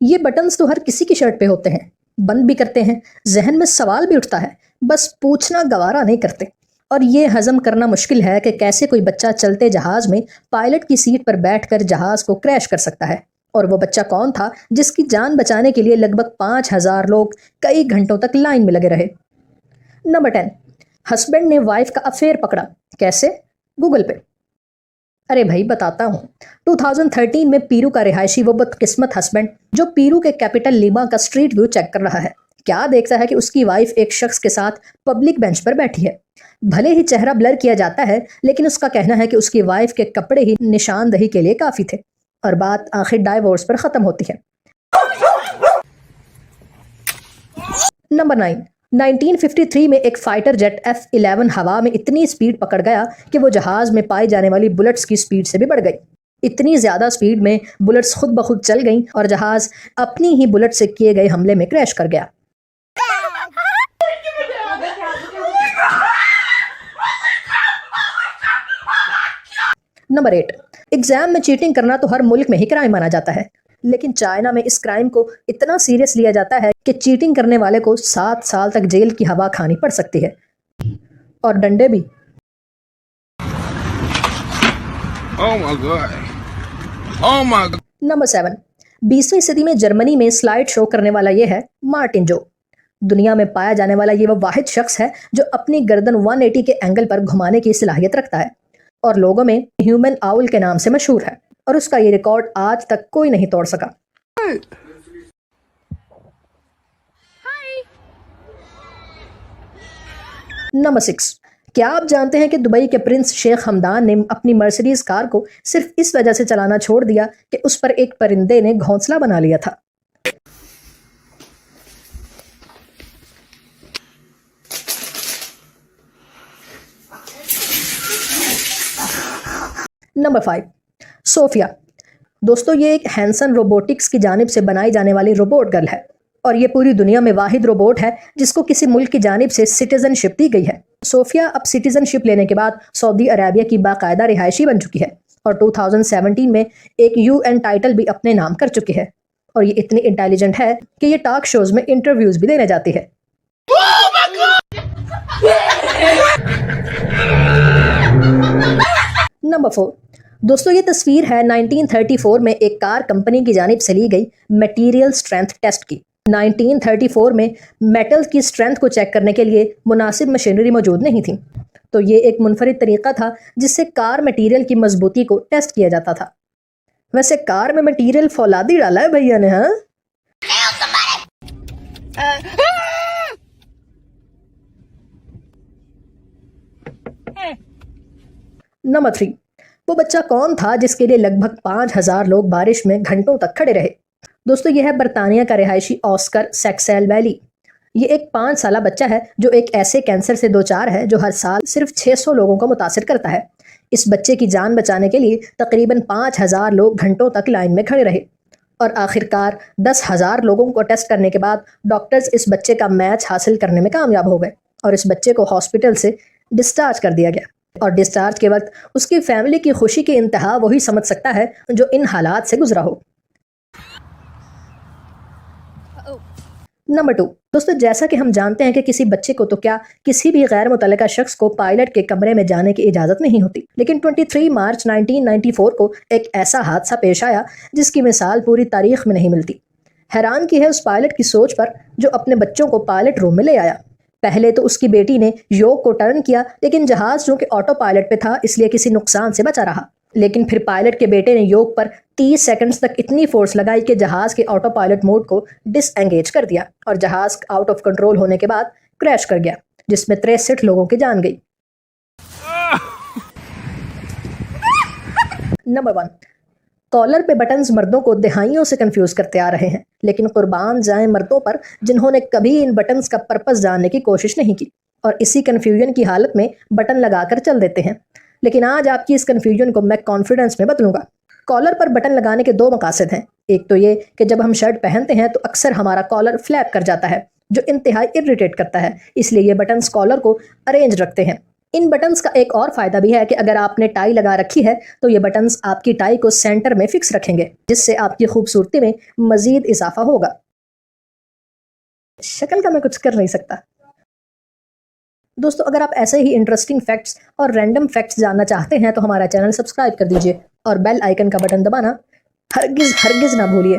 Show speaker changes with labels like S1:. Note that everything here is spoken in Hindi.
S1: ये बटन्स तो हर किसी की शर्ट पे होते हैं, बंद भी करते हैं, जहन में सवाल भी उठता है, बस पूछना गवारा नहीं करते। और ये हजम करना मुश्किल है कि कैसे कोई बच्चा चलते जहाज में पायलट की सीट पर बैठकर जहाज को क्रैश कर सकता है। और वो बच्चा कौन था जिसकी जान बचाने के लिए लगभग 5,000 लोग कई घंटों तक लाइन में लगे रहे। नंबर 10, हस्बैंड ने वाइफ का अफेयर पकड़ा, कैसे? गूगल पे। अरे भाई बताता हूँ। 2013 में पीरू का रिहायशी वो बदकिस्मत हस्बैंड जो पीरू के कैपिटल लीमा का स्ट्रीट व्यू चेक कर रहा है, क्या देखता है कि उसकी वाइफ एक शख्स के साथ पब्लिक बेंच पर बैठी है। भले ही चेहरा ब्लर किया जाता है, लेकिन उसका कहना है कि उसकी वाइफ के कपड़े ही निशानदही के लिए काफी थे। और बात आखिर डाइवोर्स पर खत्म होती है। नंबर 9, 1953 में एक फाइटर जेट F-11 हवा में इतनी स्पीड पकड़ गया कि वो जहाज में पाई जाने वाली बुलेट्स की स्पीड से भी बढ़ गई। इतनी ज्यादा स्पीड में बुलेट्स खुद ब खुद चल गईं और जहाज अपनी ही बुलेट से किए गए हमले में क्रैश कर गया। नंबर 8, एग्जाम में चीटिंग करना तो हर मुल्क में ही क्राइम माना जाता है, लेकिन चाइना में इस क्राइम को इतना सीरियस लिया जाता है कि चीटिंग करने वाले को 7 साल तक जेल की हवा खानी पड़ सकती है, और डंडे भी।
S2: Oh my God. Oh my God.
S1: Number 7, 20वीं सदी में जर्मनी में स्लाइड शो करने वाला ये है मार्टिन जो। दुनिया में पाया जाने वाला ये वो वाहिद शख्स है जो अपनी गर्दन 180 के एंगल पर घुमाने की सलाहियत रखता है और लोगों में ह्यूमन आउल के नाम से मशहूर है, और उसका ये रिकॉर्ड आज तक कोई नहीं तोड़ सका। नंबर 6, क्या आप जानते हैं कि दुबई के प्रिंस शेख हमदान ने अपनी मर्सिडीज कार को सिर्फ इस वजह से चलाना छोड़ दिया कि उस पर एक परिंदे ने घोंसला बना लिया था। Number 5, Sophia. दोस्तों ये एक हैंसन रोबोटिक्स की जानिब से बनाई जाने वाली रोबोट गर्ल है, और ये पूरी दुनिया में वाहिद रोबोट है जिसको किसी मुल्क की जानिब से सिटीजनशिप दी गई है। सोफिया अब सिटीजनशिप लेने के बाद सऊदी अरेबिया की बाकायदा रिहायशी बन चुकी है और 2017 में एक UN टाइटल भी अपने नाम कर चुकी है। और ये इतनी इंटेलिजेंट है कि ये टॉक शोज में इंटरव्यूज भी देने जाती है। नंबर 4, दोस्तों ये तस्वीर है 1934 में एक कार कंपनी की जानिब से ली गई मटेरियल स्ट्रेंथ टेस्ट की। 1934 में मेटल की स्ट्रेंथ को चेक करने के लिए मुनासिब मशीनरी मौजूद नहीं थी, तो ये एक मुनफरिद तरीका था जिससे कार मटेरियल की मजबूती को टेस्ट किया जाता था। वैसे कार में मटेरियल फौलादी डाला है भैया ने, हाँ? नंबर 3, वो बच्चा कौन था जिसके लिए लगभग 5,000 लोग बारिश में घंटों तक खड़े रहे? दोस्तों यह है बरतानिया का रिहायशी ऑस्कर सैक्सेल वैली। ये एक 5 साला बच्चा है जो एक ऐसे कैंसर से दोचार है जो हर साल सिर्फ 600 लोगों को मुतासिर करता है। इस बच्चे की जान बचाने के लिए तकरीबन 5,000 लोग घंटों तक लाइन में खड़े रहे, और आखिरकार 10,000 लोगों को टेस्ट करने के बाद डॉक्टर्स इस बच्चे का मैच हासिल करने में कामयाब हो गए और इस बच्चे को हॉस्पिटल से डिस्चार्ज कर दिया गया। और डिस्चार्ज के वक्त उसकी फैमिली की खुशी की इंतहा वही समझ सकता है जो इन हालात से गुजरा हो। नंबर 2, दोस्तों जैसा कि हम जानते हैं कि किसी बच्चे को तो क्या किसी भी गैर मुतल्लिका शख्स को पायलट के कमरे में जाने की इजाज़त नहीं होती, लेकिन 23 मार्च 1994 को एक ऐसा हादसा पेश आया जिसकी मिसाल पूरी तारीख में नहीं मिलती। हैरान की है उस पायलट की सोच पर जो अपने बच्चों को पायलट रूम में ले आया। पहले तो उसकी बेटी ने योग को टर्न किया, लेकिन जहाज जो कि ऑटो पायलट पे था इसलिए किसी नुकसान से बचा रहा। लेकिन फिर पायलट के बेटे ने योग पर 30 सेकंड्स तक इतनी फोर्स लगाई कि जहाज के ऑटो पायलट मोड को डिसएंगेज कर दिया और जहाज आउट ऑफ कंट्रोल होने के बाद क्रैश कर गया, जिसमें 63 लोगों की जान गई। नंबर 1, कॉलर पे बटन्स मर्दों को दहाइयों से कंफ्यूज करते आ रहे हैं, लेकिन कुर्बान जाएं मर्दों पर जिन्होंने कभी इन बटन्स का पर्पस जानने की कोशिश नहीं की और इसी कंफ्यूजन की हालत में बटन लगाकर चल देते हैं। लेकिन आज आपकी इस कंफ्यूजन को मैं कॉन्फिडेंस में बदलूंगा। कॉलर पर बटन लगाने के 2 मकासद हैं। एक तो ये कि जब हम शर्ट पहनते हैं तो अक्सर हमारा कॉलर फ्लैप कर जाता है जो इंतहाई इरिटेट करता है, इसलिए ये बटन्स कॉलर को अरेंज रखते हैं। इन बटन्स का एक और फायदा भी है कि अगर आपने टाई लगा रखी है तो ये बटन्स आपकी टाई को सेंटर में फिक्स रखेंगे, जिससे आपकी खूबसूरती में मजीद इजाफा होगा। शक्ल का मैं कुछ कर नहीं सकता। दोस्तों, अगर आप ऐसे ही इंटरेस्टिंग फैक्ट्स और रैंडम फैक्ट्स जानना चाहते हैं तो हमारा चैनल सब्सक्राइब कर दीजिए और बेल आइकन का बटन दबाना हरगिज़ हरगिज़ ना भूलिए।